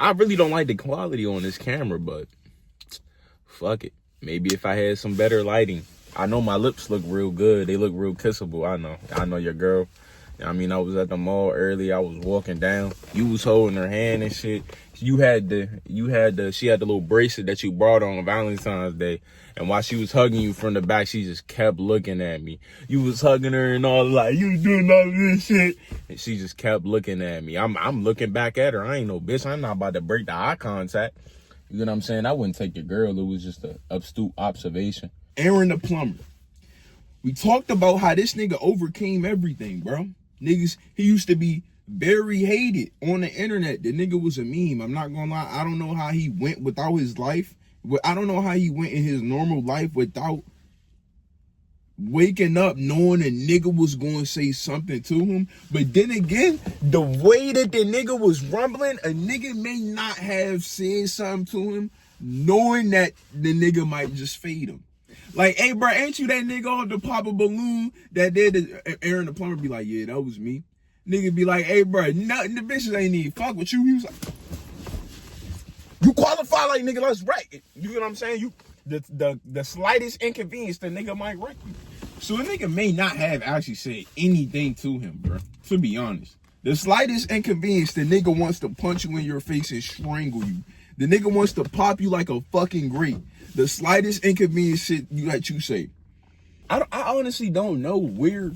I really don't like the quality on this camera, but fuck it. Maybe if I had some better lighting. I know my lips look real good. They look real kissable. I know your girl. I mean, I was at the mall early. I was walking down. You was holding her hand and shit. She had the little bracelet that you brought on Valentine's Day. And while she was hugging you from the back, she just kept looking at me. You was hugging her and all like, you doing all this shit. And she just kept looking at me. I'm looking back at her. I ain't no bitch. I'm not about to break the eye contact. You know what I'm saying? I wouldn't take your girl. It was just a astute observation. Aaron the plumber. We talked about how this nigga overcame everything, bro. Niggas, he used to be very hated on the internet. The nigga was a meme. I'm not gonna lie. I don't know how he went without his life. I don't know how he went in his normal life without waking up knowing a nigga was going to say something to him. But then again, the way that the nigga was rumbling, a nigga may not have said something to him knowing that the nigga might just fade him. Like, hey, bro, ain't you that nigga on the pop a balloon that did? Aaron the plumber be like, yeah, that was me. Nigga be like, hey, bro, nothing, the bitches ain't even fuck with you. He was like, you qualify like nigga, let's wreck. You know what I'm saying? You the slightest inconvenience, the nigga might wreck you. So the nigga may not have actually said anything to him, bro. To be honest, the slightest inconvenience, the nigga wants to punch you in your face and strangle you. The nigga wants to pop you like a fucking grape. The slightest inconvenience shit that you say. I honestly don't know where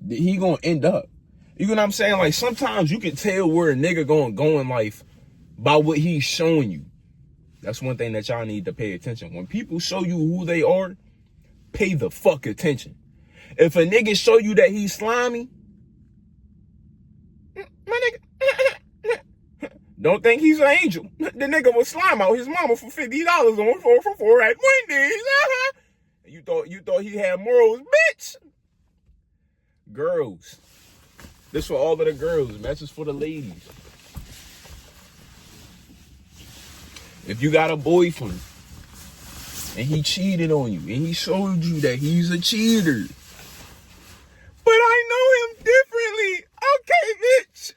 he gonna end up. You know what I'm saying? Like, sometimes you can tell where a nigga gonna go in life by what he's showing you. That's one thing that y'all need to pay attention. When people show you who they are, pay the fuck attention. If a nigga show you that he's slimy, my nigga, don't think he's an angel. The nigga was slime out his mama for $50 on 4 for 4 at Wendy's. You thought he had morals, bitch. Girls. This for all of the girls. Message for the ladies. If you got a boyfriend and he cheated on you and he showed you that he's a cheater, but I know him differently. Okay, bitch.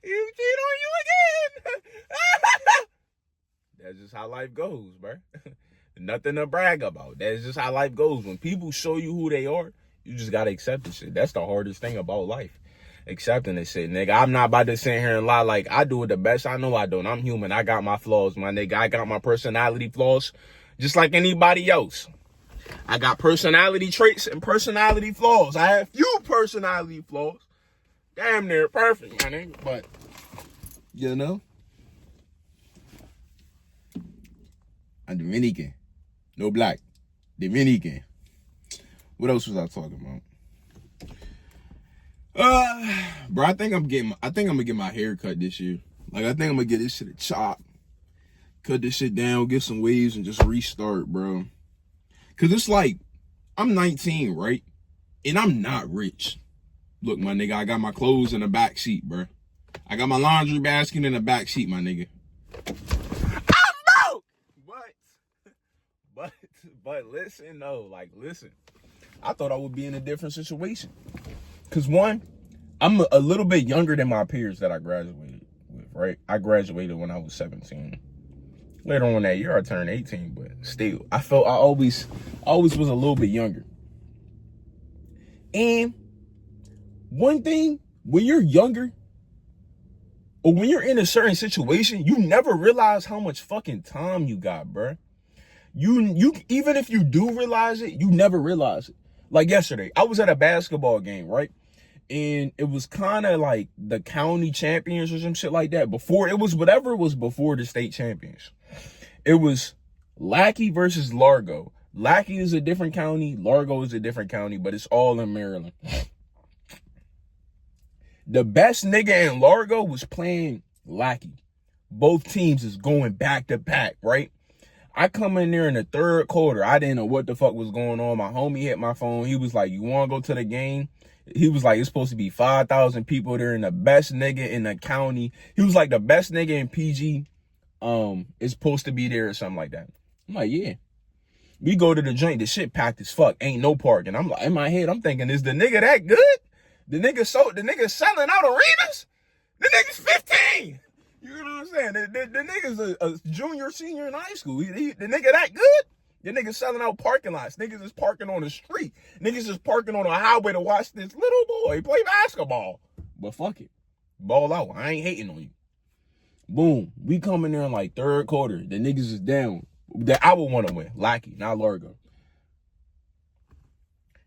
You cheat on you again. That's just how life goes, bro. Nothing to brag about. That's just how life goes. When people show you who they are, you just gotta accept this shit. That's the hardest thing about life. Accepting this shit, nigga. I'm not about to sit here and lie like I do it the best I know I don't. I'm human. I got my flaws, my nigga. I got my personality flaws just like anybody else. I got personality traits and personality flaws. I have few personality flaws. Damn near perfect, my nigga. But, you know, I'm Dominican. No black. Dominican. What else was I talking about? Bro, I think I'm gonna get my hair cut this year. Like, I think I'm gonna get this shit a chop, cut this shit down, get some waves, and just restart, bro. Cause it's like, I'm 19, right? And I'm not rich. Look, my nigga, I got my clothes in the back seat, bro. I got my laundry basket in the back seat, my nigga. I'm broke! But listen, though, like, listen. I thought I would be in a different situation. Because one, I'm a little bit younger than my peers that I graduated with, right? I graduated when I was 17. Later on that year, I turned 18, but still, I felt I always was a little bit younger. And one thing, when you're younger, or when you're in a certain situation, you never realize how much fucking time you got, bruh. You even if you do realize it, you never realize it. Like yesterday, I was at a basketball game, right? And it was kind of like the county champions or some shit like that. Before, it was whatever it was before the state champions. It was Lackey versus Largo. Lackey is a different county. Largo is a different county, but it's all in Maryland. The best nigga in Largo was playing Lackey. Both teams is going back to back, right? I come in there in the third quarter. I didn't know what the fuck was going on. My homie hit my phone. He was like, you want to go to the game? He was like, it's supposed to be 5,000 people there, and the best nigga in the county. He was like, the best nigga in PG is supposed to be there or something like that. I'm like, yeah. We go to the joint. The shit packed as fuck. Ain't no parking. I'm like, in my head, I'm thinking, is the nigga that good? The nigga selling out arenas? The nigga's 15. You know what I'm saying? The nigga's a junior, senior in high school. The nigga that good? The nigga selling out parking lots. Niggas is parking on the street. Niggas is parking on a highway to watch this little boy play basketball. But fuck it. Ball out. I ain't hating on you. Boom. We come in there in like third quarter. The niggas is down. That I would want to win. Lackey, not Largo.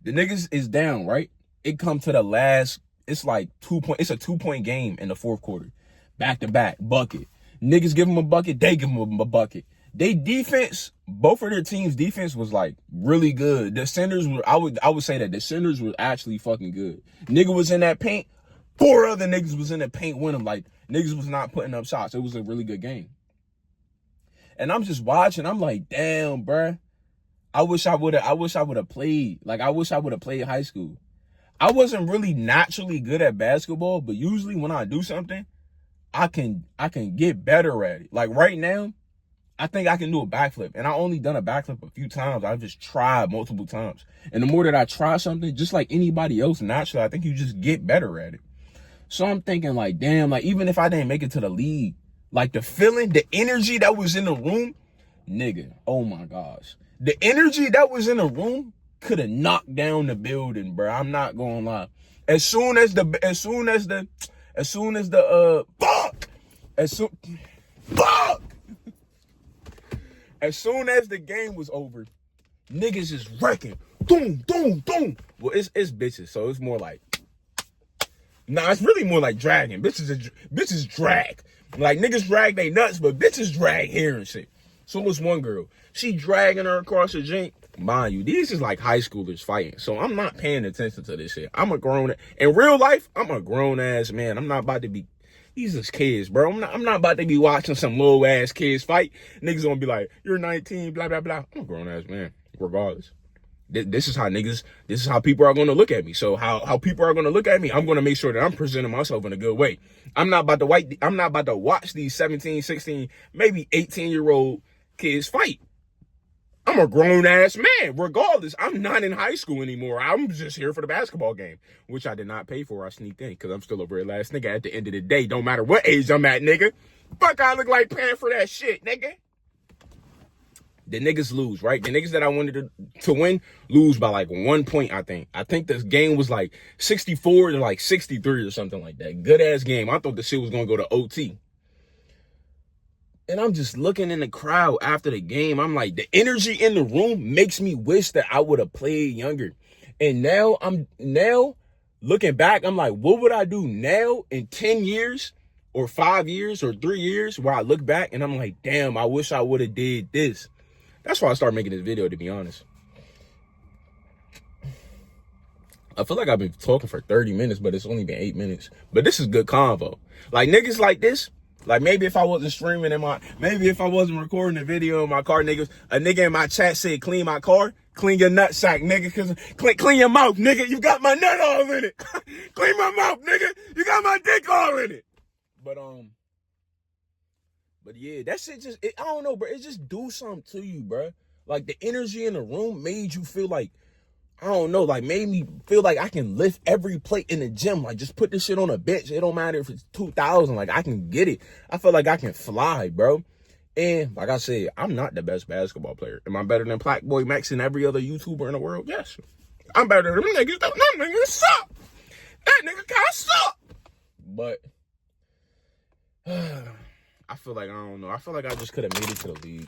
The niggas is down, right? It come to the last, it's like 2 point, it's a 2-point game in the fourth quarter. Back to back, bucket. Niggas give them a bucket, they give them a bucket. They defense, both of their teams' defense was like really good. The centers were, I would say that the centers were actually fucking good. Nigga was in that paint, 4 other niggas was in the paint with him. Like, niggas was not putting up shots. It was a really good game. And I'm just watching, I'm like, damn, bruh. I wish I would have played. Like, I wish I would have played high school. I wasn't really naturally good at basketball, but usually when I do something, I can get better at it. Like right now, I think I can do a backflip. And I only done a backflip a few times. I've just tried multiple times. And the more that I try something, just like anybody else, naturally, I think you just get better at it. So I'm thinking like, damn, like even if I didn't make it to the league, like the feeling, the energy that was in the room, nigga, oh my gosh. The energy that was in the room could have knocked down the building, bro. I'm not gonna lie. As soon as the game was over, niggas is wrecking. Boom, boom, boom. Well, it's bitches, so it's more like, nah, it's really more like dragging. Bitches drag. Like niggas drag they nuts, but bitches drag hair and shit. So it was one girl. She dragging her across the jank. Mind you, these is like high schoolers fighting. So I'm not paying attention to this shit. I'm a grown, in real life, I'm a grown ass man. I'm not about to be, these is kids, bro. I'm not about to be watching some little ass kids fight. Niggas gonna be like, you're 19, blah, blah, blah. I'm a grown ass man, regardless. This is how people are going to look at me. So how people are going to look at me, I'm going to make sure that I'm presenting myself in a good way. I'm not about to watch these 17, 16, maybe 18-year-old kids fight. I'm a grown ass man. Regardless, I'm not in high school anymore. I'm just here for the basketball game, which I did not pay for. I sneaked in because I'm still a very last nigga at the end of the day. Don't matter what age I'm at, nigga. Fuck, I look like paying for that shit, nigga. The niggas lose, right? The niggas that I wanted to win lose by like 1 point, I think. I think this game was like 64 to like 63 or something like that. Good ass game. I thought the shit was gonna go to OT. And I'm just looking in the crowd after the game. I'm like, the energy in the room makes me wish that I would have played younger. And now looking back, I'm like, what would I do now in 10 years or 5 years or 3 years where I look back and I'm like, damn, I wish I would have did this. That's why I started making this video, to be honest. I feel like I've been talking for 30 minutes, but it's only been 8 minutes. But this is good convo. Like niggas like this, like maybe if I wasn't streaming maybe if I wasn't recording a video in my car, niggas, a nigga in my chat said, clean my car, clean your nut sack, nigga, cause clean your mouth, nigga, you got my nut all in it. Clean my mouth, nigga, you got my dick all in it. But yeah, that shit just, I don't know, bro. It just do something to you, bro. Like the energy in the room made you feel like, I don't know, like made me feel like I can lift every plate in the gym. Like just put this shit on a bench. It don't matter if it's 2,000. Like I can get it. I feel like I can fly, bro. And like I said, I'm not the best basketball player. Am I better than Black Boy Max and every other YouTuber in the world? Yes. I'm better than them niggas. Them niggas suck. That nigga kinda suck. But I feel like, I don't know. I feel like I just could have made it to the league.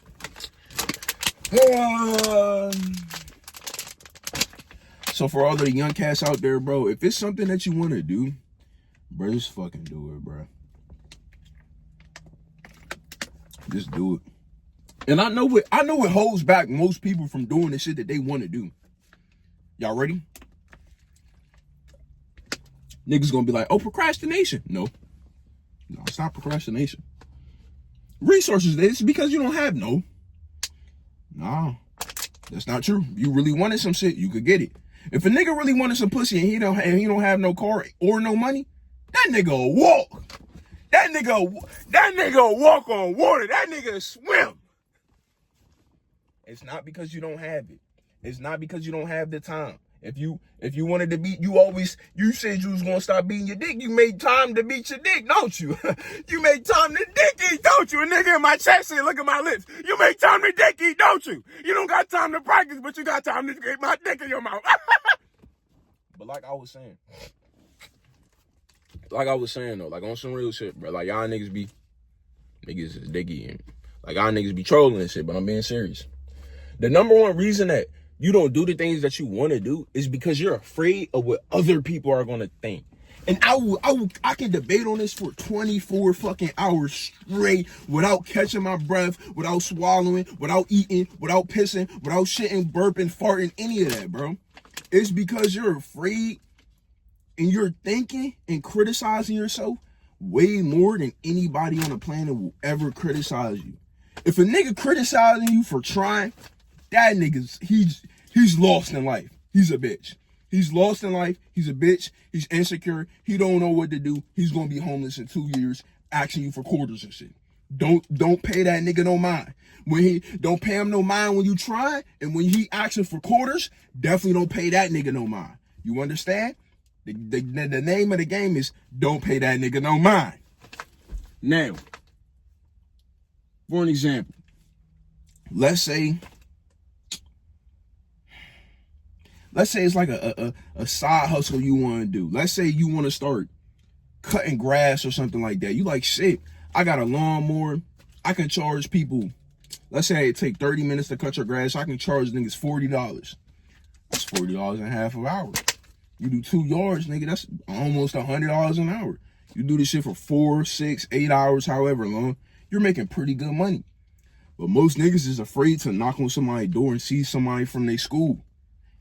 So for all the young cats out there, bro, if it's something that you want to do, bro, just fucking do it, bro. Just do it. And I know what holds back most people from doing the shit that they want to do. Y'all ready? Niggas gonna be like, oh, procrastination. No, it's not procrastination. Resources, it's because you don't have no. Nah, that's not true. You really wanted some shit, you could get it. If a nigga really wanted some pussy and he don't have no car or no money, that nigga will walk. That nigga will walk on water. That nigga swim. It's not because you don't have it. It's not because you don't have the time. If you wanted to beat, you said you was gonna stop beating your dick. You made time to beat your dick, don't you? You made time to dick eat, don't you? A nigga in my chest said, look at my lips. You make time to dick eat, don't you? You don't got time to practice, but you got time to get my dick in your mouth. But like I was saying though, like on some real shit, bro. Like y'all niggas is dick eating. Like y'all niggas be trolling and shit, but I'm being serious. The number one reason that you don't do the things that you want to do is because you're afraid of what other people are going to think. And I can debate on this for 24 fucking hours straight without catching my breath, without swallowing, without eating, without pissing, without shitting, burping, farting, any of that, bro. It's because you're afraid and you're thinking and criticizing yourself way more than anybody on the planet will ever criticize you. If a nigga criticizing you for trying, that nigga's, he's lost in life. He's a bitch. He's lost in life. He's a bitch. He's insecure. He don't know what to do. He's gonna be homeless in 2 years, asking you for quarters and shit. Don't pay that nigga no mind. Don't pay him no mind when you try, and when he asking for quarters, definitely don't pay that nigga no mind. You understand? The name of the game is don't pay that nigga no mind. Now, for an example, let's say it's like a side hustle you want to do. Let's say you want to start cutting grass or something like that. You like, shit, I got a lawnmower. I can charge people, let's say it take 30 minutes to cut your grass. I can charge niggas $40. That's $40 and a half an hour. You do 2 yards, nigga, that's almost $100 an hour. You do this shit for 4, 6, 8 hours, however long, you're making pretty good money. But most niggas is afraid to knock on somebody's door and see somebody from their school.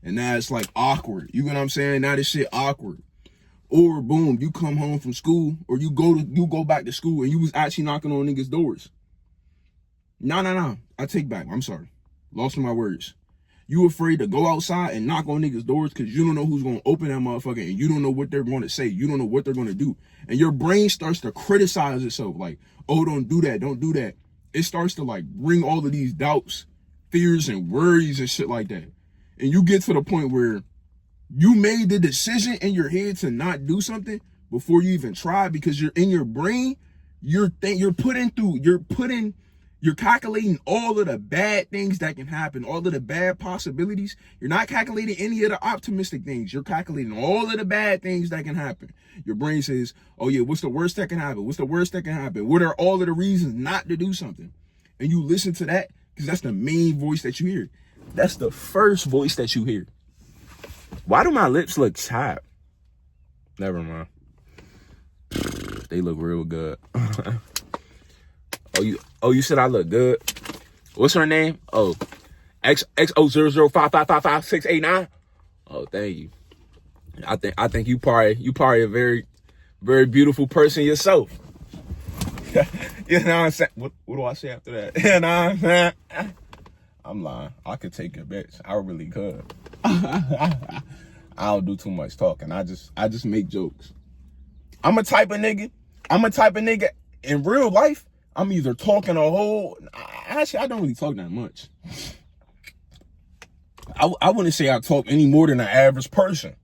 And now it's like awkward. You know what I'm saying? Now this shit awkward. Or boom, you come home from school, or you go back to school and you was actually knocking on niggas' doors. No. I take back. I'm sorry. Lost my words. You afraid to go outside and knock on niggas' doors because you don't know who's going to open that motherfucker and you don't know what they're going to say. You don't know what they're going to do. And your brain starts to criticize itself like, oh, don't do that. Don't do that. It starts to like bring all of these doubts, fears, and worries and shit like that. And you get to the point where you made the decision in your head to not do something before you even try because you're in your brain, you're calculating all of the bad things that can happen, all of the bad possibilities. You're not calculating any of the optimistic things. You're calculating all of the bad things that can happen. Your brain says, oh yeah, what's the worst that can happen? What's the worst that can happen? What are all of the reasons not to do something? And you listen to that because that's the main voice that you hear. That's the first voice that you hear. Why do my lips look chapped? Never mind. They look real good. You said I look good? What's her name? Oh, XO005555689. Oh, thank you. I think you probably a very, very beautiful person yourself. You know what I'm saying? What do I say after that? You know what I'm saying? I'm lying. I could take a bitch. I really could. I don't do too much talking. I just make jokes. I'm a type of nigga in real life. I'm either talking a whole. Actually, I don't really talk that much. I wouldn't say I talk any more than an average person,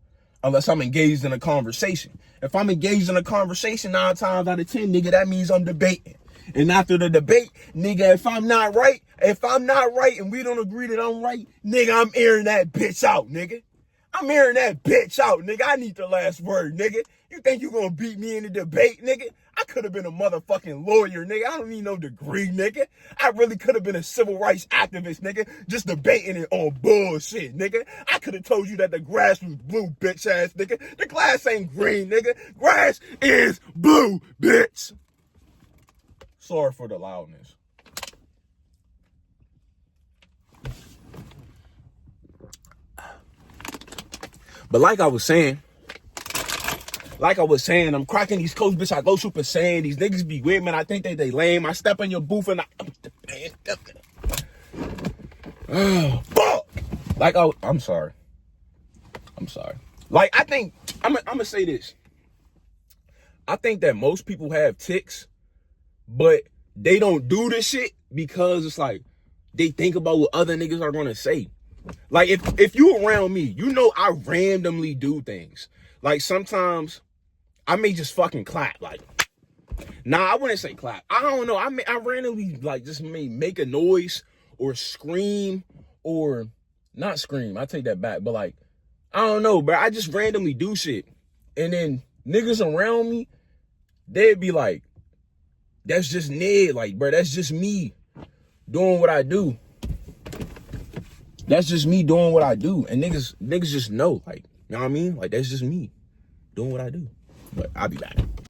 unless I'm engaged in a conversation. If I'm engaged in a conversation 9 times out of 10, nigga, that means I'm debating. And after the debate, nigga, if I'm not right and we don't agree that I'm right, nigga, I'm airing that bitch out, nigga. I'm airing that bitch out, nigga. I need the last word, nigga. You think you gonna beat me in the debate, nigga? I could have been a motherfucking lawyer, nigga. I don't need no degree, nigga. I really could have been a civil rights activist, nigga. Just debating it on bullshit, nigga. I could have told you that the grass was blue, bitch ass, nigga. The grass ain't green, nigga. Grass is blue, bitch. Sorry for the loudness. But like I was saying, I'm cracking these coats, bitch. I go super saiyan. These niggas be weird, man. I think they lame. I step in your booth and oh, fuck. Like, I'm sorry. Like, I think, I'm gonna say this. I think that most people have tics, but they don't do this shit because it's like, they think about what other niggas are gonna say. Like if you around me, you know I randomly do things. Like sometimes I may just fucking clap. Like, nah, I wouldn't say clap. I don't know. I randomly like just may make a noise or scream or not scream. I take that back. But like, I don't know, bro. I just randomly do shit. And then niggas around me, they'd be like, that's just Ned. Like, bro, that's just me doing what I do. That's just me doing what I do. And niggas just know, like, you know what I mean? Like, that's just me doing what I do. But I'll be back.